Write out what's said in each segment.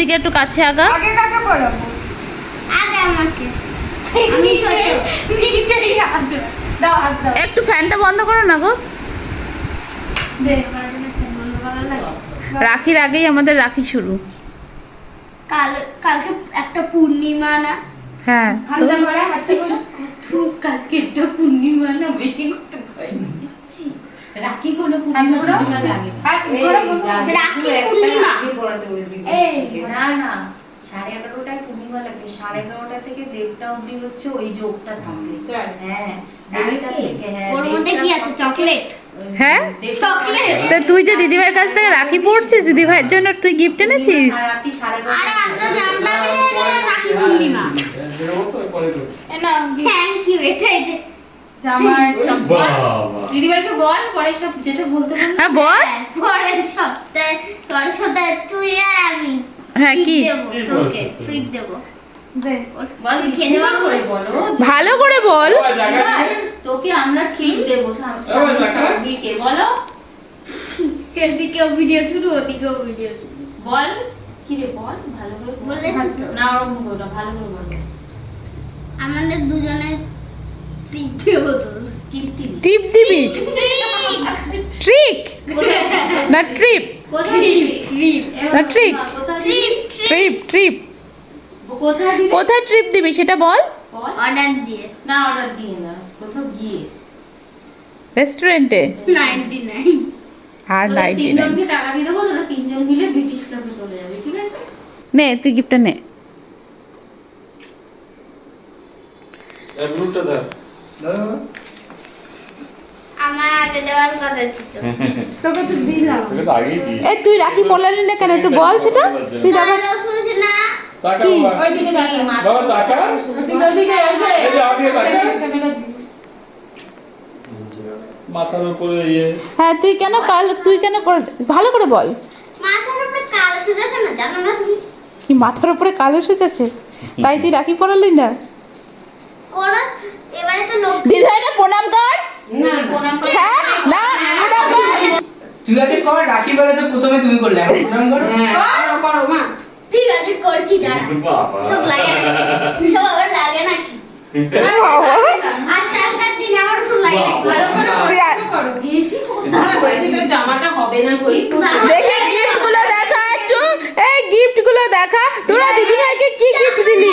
দিকে একটু কাছে আগা। আগে কাকে পড়াবো? আগে আমাকে। আমি ছোট। নিচেই হাত দাও। দাও হাত দাও। একটু ফ্যানটা বন্ধ করো না গো। দে আমার জন্য ফোন বন্ধ করা লাগে। রাখির আগেই আমাদের রাখি শুরু। কালকে একটা পূর্ণিমা না? হ্যাঁ তো হালকা করে হাতে করে। কালকে একটা পূর্ণিমা না, বেশি করতে হয়নি। রাখি কোনো পূর্ণিমা পূর্ণিমা লাগে না। হাত করে বলো। রাখি পূর্ণিমা। না না, 11:30টায় পূর্ণিমা লাগে, 11:30টা থেকে 1:30টা অবধি হচ্ছে ওই যোগটা থাকে। তাই? হ্যাঁ, 1:30টা থেকে, হ্যাঁ, ওর মধ্যে কি আছে? চকলেট? হ্যাঁ? চকলেট? তা তুই যে দিদিভাইয়ের কাছ থেকে রাখি পড়ছিস, দিদিভাইয়ের জন্য তুই গিফট এনেছিস? রাত্রি 11:30 আরে আমি তো জানতাম না এটা রাখি পূর্ণিমা। এ নাও, থ্যাংক ইউ। এটাই দে। জামার দিদিভাইকে বল, পরে সব যেটা বলতে বল। হ্যাঁ বল। পরের সপ্তাহে তুই আর আমি হ্যাঁ কি? দেবো তোকে, ট্রিট দেবো। দে। বল, তুই খেতে ভালো পারবি? করে বলো। ভালো করে বল। দিদিভাই, তোকে আমরা ট্রিট দেবো সবদিকে, বলো। এদিকেও ভিডিও শুরু, ওদিকেও ভিডিও শুরু। বল কি রে, বল ভালো করে বল। বলেছি তো। না ওরকম বলো না, ভালো করে বলো। আমাদের দুজনের ট্রিট দেবো তো। টিপ দিবি? টিপ দিবি? ট্রিক না ট্রিপ? কোথায় দিবি? না ট্রিক। কোথায় দিবি? Trip trip. কোথায় দিবি? কোথায় ট্রিপ দিবি সেটা বল। বল। অর্ডার দিয়ে না, অর্ডার দিয়ে না, কোথাও গিয়ে। রেস্টুরেন্টে 99। আর তোদের 99। তিনজনকে টাকা দিয়ে দেবো, তোরা তিনজন মিলে ব্রিটিশ ক্লাবে চলে যাবে, ঠিক আছে? নে তুই গিফটটা নে। আমার আগে দেওয়ার কথা ছিল। তোকে তো দিলাম। এই তুই রাখি পড়লালি না কেন, একটু বল সেটা। তুই যাবে ভালো শুনছি না। কি? ওইদিকে তাকা। বাবা টাকা? ওইদিকে ওইদিকে ওই যে। এই যে আগে তাকা। ক্যামেরা দিবি। মাথার উপরে ইয়ে হ্যাঁ তুই কেন তুই কেন ভালো করে বল। মাথার উপরে কালো সুজাছে না, জানো না তুমি? কি মাথার উপরে কালো সুচাচ্ছে তাই তুই রাখি পড়ালি না? করো, এবারে তো লোক দিদিভাইকে প্রণাম কর। না, প্রণাম করে। হ্যাঁ না প্রণাম কর। তুই আগে কর, রাখি বেড়াতে প্রথমে তুমি করলে, এখন প্রণাম করো। করো, করো মা। ঠিক আছে করছি, দাঁড়া। বাবা সব লাগে না, সব আবার লাগে না কি? আচ্ছা একটা দিন আমার সব লাগে না। ভালো করে তুই আর- করো, করো। বেশি কোথায়? কিন্তু জামাটা হবে না কই? দেখি গিফট গুলো দেখা একটু। এই গিফট গুলো দেখা। তোরা দিদিভাইকে কি গিফট দিলি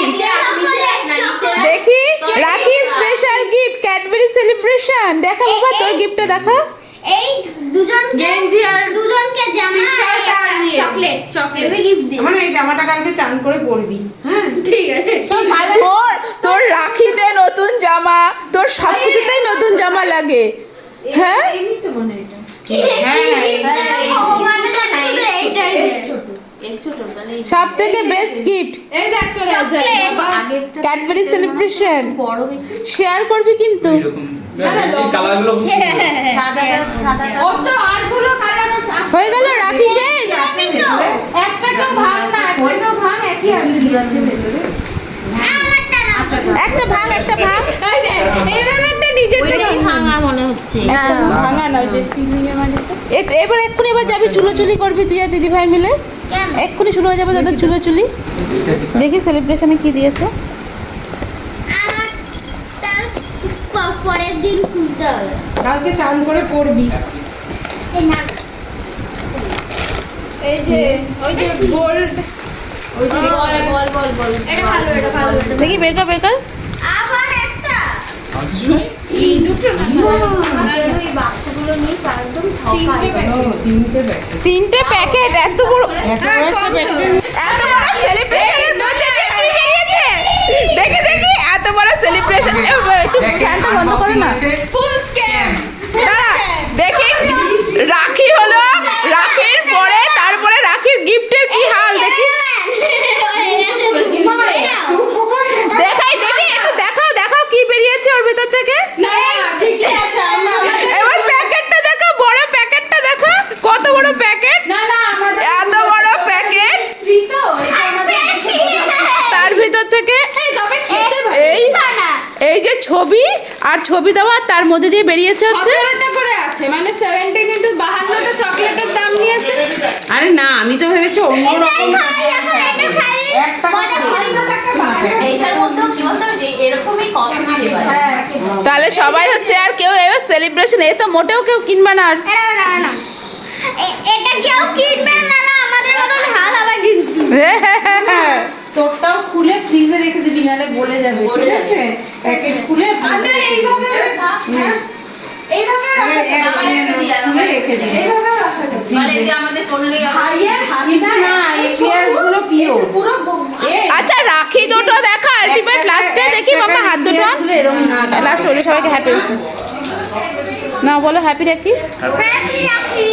দেখি? রাখি স্পেশাল গিফট ক্যাডবেরি সেলিব্রেশন। দেখা বাবা তোর গিফটটা দেখা। এই দুজন গেঞ্জি আর দুজনকে জামা টি-শার্ট আর ইয়ে, চকলেট চকলেট। এভাবে গিফট দিই। আমার এই জামাটা কালকে চান করে পরবি। হ্যাঁ। ঠিক আছে। তোর তোর রাখিতে নতুন জামা, তোর সব কিছুতেই নতুন জামা লাগে। হ্যাঁ এমনি তো মনে হয় এটা। ভগবানের জন্য শুধু এইটাই দে। এসছো তো তাহলে সব থেকে বেস্ট গিফট এই দেখ তো রাজা। চকলেট। বাবা। আগেরটা ক্যাডবেরি সেলিব্রেশন। বড় বেশি। শেয়ার করবি কিন্তু। এরকম এই কালারগুলো ওর তো আরগুলো কালার আছে। হয়ে গেল রাখি শেষ। আমি তো একটাকেও ভাঙ না, একটাকেও ভাঙ, একই আছে ভেতরে। আমারটা না। একটা ভাঙ একটা ভাঙ। এবার একটা নিজের থেকে ভাঙা মনে হচ্ছে। ভাঙা নয় যে সিলিং এ মারিছে। এবার এক্ষুনি এবার যাবি চুলোচুলি করবি তুই আর দিদিভাই মিলে। কেন? এক্ষুনি শুরু হয়ে যাবে তাদের চুলোচুলি। দেখি সেলিব্রেশনে কি দিয়েছে। আমারটা পরের দিন খুলতে হবে। কালকে চান করে পরবি। এই না। এই যে ওই যে গোল্ড। ওই যে বল। এটা ভালো, এটা ভালো, এটা ভালো। দেখি বেকার বেকার। আবার একটা। এই দুটো না। ওই বাক্সগুলো নিয়ে একদম তিনটে প্যাকেট। তিনটে প্যাকেট এত বড় হ্যাঁ, কম তো। এত বড় সেলিব্রেশনের মধ্যে দিয়ে কি বেরিয়েছে? দেখি দেখি এত বড় সেলিব্রেশন। একটু ফ্যানটা বন্ধ করো না। ফুল স্ক্যাম। দাঁড়া, দেখি রাখি হলো, রাখির পরে তারপরে রাখির গিফটের কি হাল দেখি। দেখাই দেখি একটু দেখাও দেখাও কি বেরিয়েছে ওর ভিতর থেকে। না, ঠিকই আছে। এবার প্যাকেটটা দেখো, বড় প্যাকেটটা দেখো কত বড় প্যাকেট। না আমাদের এত বড় প্যাকেট। ফ্রি তো এটা আমাদের। তার ভিতর থেকে তবে খেতে ভালো। এই যে ছবি আর ছবি দেওয়া তার মধ্যে দিয়ে বেরিয়েছে হচ্ছে 17টা করে আছে, মানে 17 into 52টা চকলেটের দাম নিয়েছে। আরে না, আমি তো ভেবেছি অন্য রকম। মজা করি। এইটার মধ্যেও কি বলতো যে এরকমই কপি দেবে তাহলে সবাই হচ্ছে আর কেউ এবার সেলিব্রেশন এ তো মোটেও কেউ কিনবে না আর না এটা কেউ কিনবে না না আমাদের মতন হাল আবার কিন্তু তোরটাও খুলে ফ্রিজে রেখে দিবি নালে গলে যাবে ঠিক আছে প্যাকেট খুলে আরে এইভাবে রাখা এইভাবে রাখা খুলে রেখে দিবি এইভাবে রাখা মানে যে আমাদের 15 হাইয়ের হাতটা না এই পেয়ার গুলো পিওর পুরো আচ্ছা রাখি দুটো দেখা আলটিমেট লাস্টে দেখি মামা হাত দুটো এরকম না লাস্ট বলে সবাইকে হ্যাপি না বলো হ্যাপি রাখি হ্যাপি রাখি